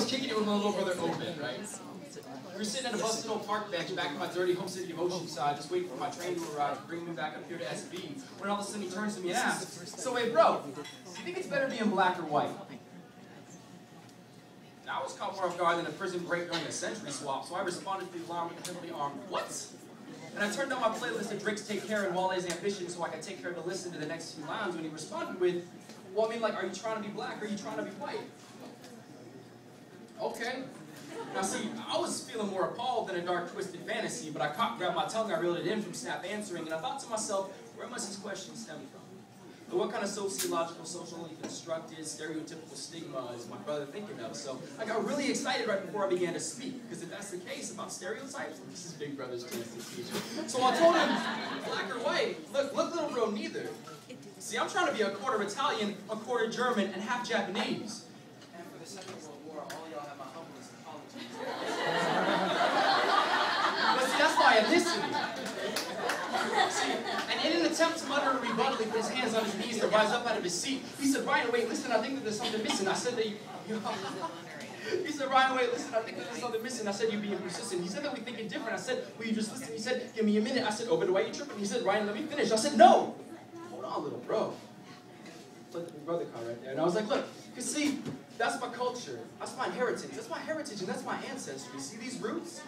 kicking it with my little brother Open, right? We were sitting at a busted old park bench back in my dirty home city of Oceanside, just waiting for my train to arrive to bring me back up here to SB, when all of a sudden he turns to me and asks, "So wait, bro, do you think it's better being black or white?" Now, I was caught more off guard than a prison break during a century swap, so I responded to the alarm with a heavily armed, "What?" And I turned on my playlist of Drake's Take Care and Wale's Ambition so I could take care to listen to the next few lines when he responded with, "Well, I mean, like, are you trying to be black or are you trying to be white?" Okay. Now see, I was feeling more appalled than a dark, twisted fantasy, but I grabbed my tongue, I reeled it in from snap answering, and I thought to myself, where must this question stem from? But what kind of sociological, socially constructed, stereotypical stigma is my brother thinking of? So I got really excited right before I began to speak, because if that's the case about stereotypes, this is Big Brother's chance to teach him. So I told him, black or white? Look, little bro, neither. See, I'm trying to be a quarter Italian, a quarter German, and half Japanese. And for the Second World War, all y'all have my humblest apologies. But see, that's my ethnicity. See, and in an attempt to mutter a rebuttal, he put his hands on his knees to rise up out of his seat. He said, "Ryan, wait, listen, I think that there's something missing." I said that He said, "Ryan, wait, listen, I think that there's something missing." I said, "You being persistent." He said that we thinking different. I said, "Will you just listen?" He said, "Give me a minute." I said, "Oh, but why are you tripping?" He said, "Ryan, let me finish." I said, "No." Hold on, little bro. Put the Big Brother card right there. And I was like, look, because see, that's my culture. That's my heritage. That's my heritage and that's my ancestry. See, these roots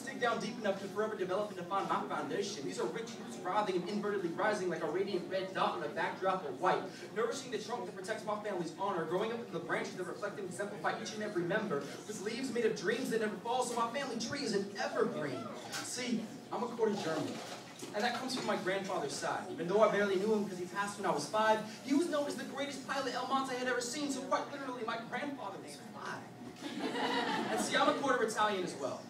dig down deep enough to forever develop and define my foundation. These are rich roots writhing and invertedly rising like a radiant red dot on a backdrop of white, nourishing the trunk that protects my family's honor, growing up with the branches that reflect and exemplify each and every member, with leaves made of dreams that never fall, so my family tree is an evergreen. See, I'm a quarter German. And that comes from my grandfather's side. Even though I barely knew him because he passed when I was 5, he was known as the greatest pilot El Monte had ever seen, so quite literally, my grandfather was 5. And see, I'm a quarter Italian as well,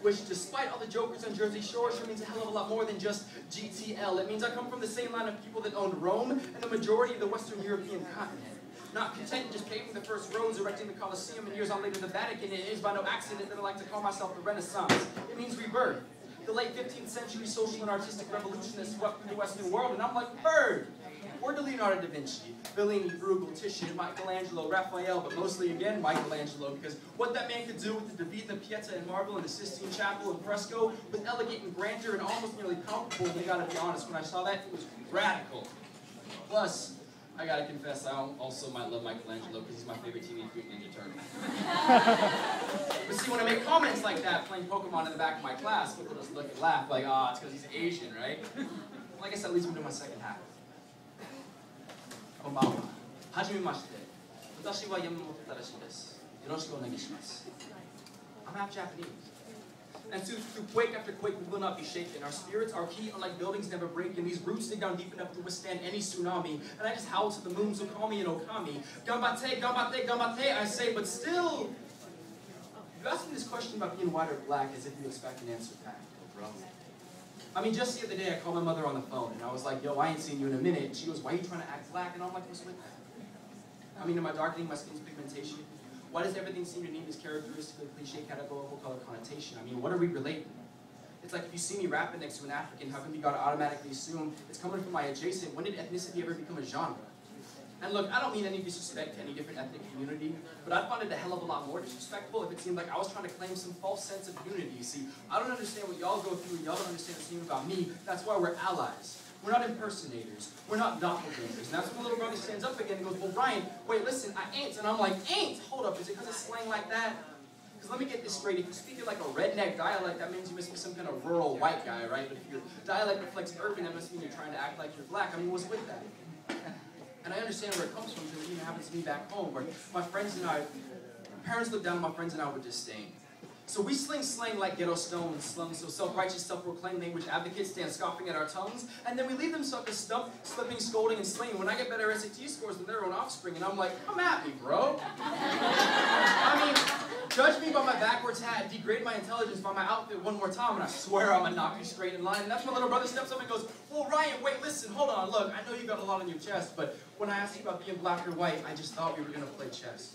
which, despite all the jokers on Jersey Shore, sure means a hell of a lot more than just GTL. It means I come from the same line of people that owned Rome and the majority of the Western European continent. Not content just paving the first roads, erecting the Colosseum, and years on later the Vatican, it is by no accident that I like to call myself the Renaissance. It means rebirth. The late 15th century social and artistic revolution that swept through the Western world, and I'm like, bird! Word to Leonardo da Vinci, Bellini, Bruegel, Titian, Michelangelo, Raphael, but mostly again Michelangelo, because what that man could do with the David, the Pieta, and marble, and the Sistine Chapel and fresco was elegant and grandeur and almost nearly comparable, and I gotta be honest, when I saw that, it was radical. Plus, I gotta confess, I also might love Michelangelo because he's my favorite Teenage Mutant Ninja Turtle. But see, when I make comments like that, playing Pokemon in the back of my class, people just look and laugh like, "Ah, it's because he's Asian, right?" Well, I guess that leads me to my second half. Konbanwa. Hajimemashite. Watashi wa Yamamoto Tadashi desu. Yoroshiku onegaishimasu. I'm half Japanese. And through quake after quake, we will not be shaken. Our spirits, our heat are like buildings never break, and these roots dig down deep enough to withstand any tsunami. And I just howl to the moon, so call me an Okami. Ganbatte, ganbatte, ganbatte, I say, but still, you ask me this question about being white or black as if you expect an answer back, bro. I mean, just the other day, I called my mother on the phone, and I was like, "Yo, I ain't seen you in a minute." And she goes, "Why are you trying to act black?" And I'm like, "What's with that? I mean, am I darkening my skin's pigmentation? Why does everything seem to need this characteristically cliche categorical color connotation? I mean, what are we relating? It's like if you see me rapping next to an African, how come you gotta automatically assume it's coming from my adjacent? When did ethnicity ever become a genre? And look, I don't mean any disrespect to any different ethnic community, but I'd find it a hell of a lot more disrespectful if it seemed like I was trying to claim some false sense of unity. See, I don't understand what y'all go through, and y'all don't understand the same about me. That's why we're allies. We're not impersonators. We're not doppelgangers. And that's when the little brother stands up again and goes, "Well, Ryan, wait, listen, I ain't." And I'm like, "Ain't? Hold up, is it because it's slang like that?" Because let me get this straight. If you speak it like a redneck dialect, that means you must be some kind of rural white guy, right? But if your dialect reflects urban, that must mean you're trying to act like you're black. I mean, what's with that? And I understand where it comes from, because it even happens to me back home, where my friends and I, my parents look down on my friends and I with disdain. So we sling slang like ghetto stones, slung so self-righteous, self-proclaimed language advocates stand scoffing at our tongues, and then we leave them suckers stumped, slipping, scolding, and slaying when I get better SAT scores than their own offspring, and I'm like, come at me, bro. I mean, judge me by my backwards hat, degrade my intelligence by my outfit one more time, and I swear I'm gonna knock you straight in line. And that's when my little brother steps up and goes, "Well, Ryan, wait, listen, hold on, look, I know you got a lot on your chest, but when I asked you about being black or white, I just thought we were gonna play chess."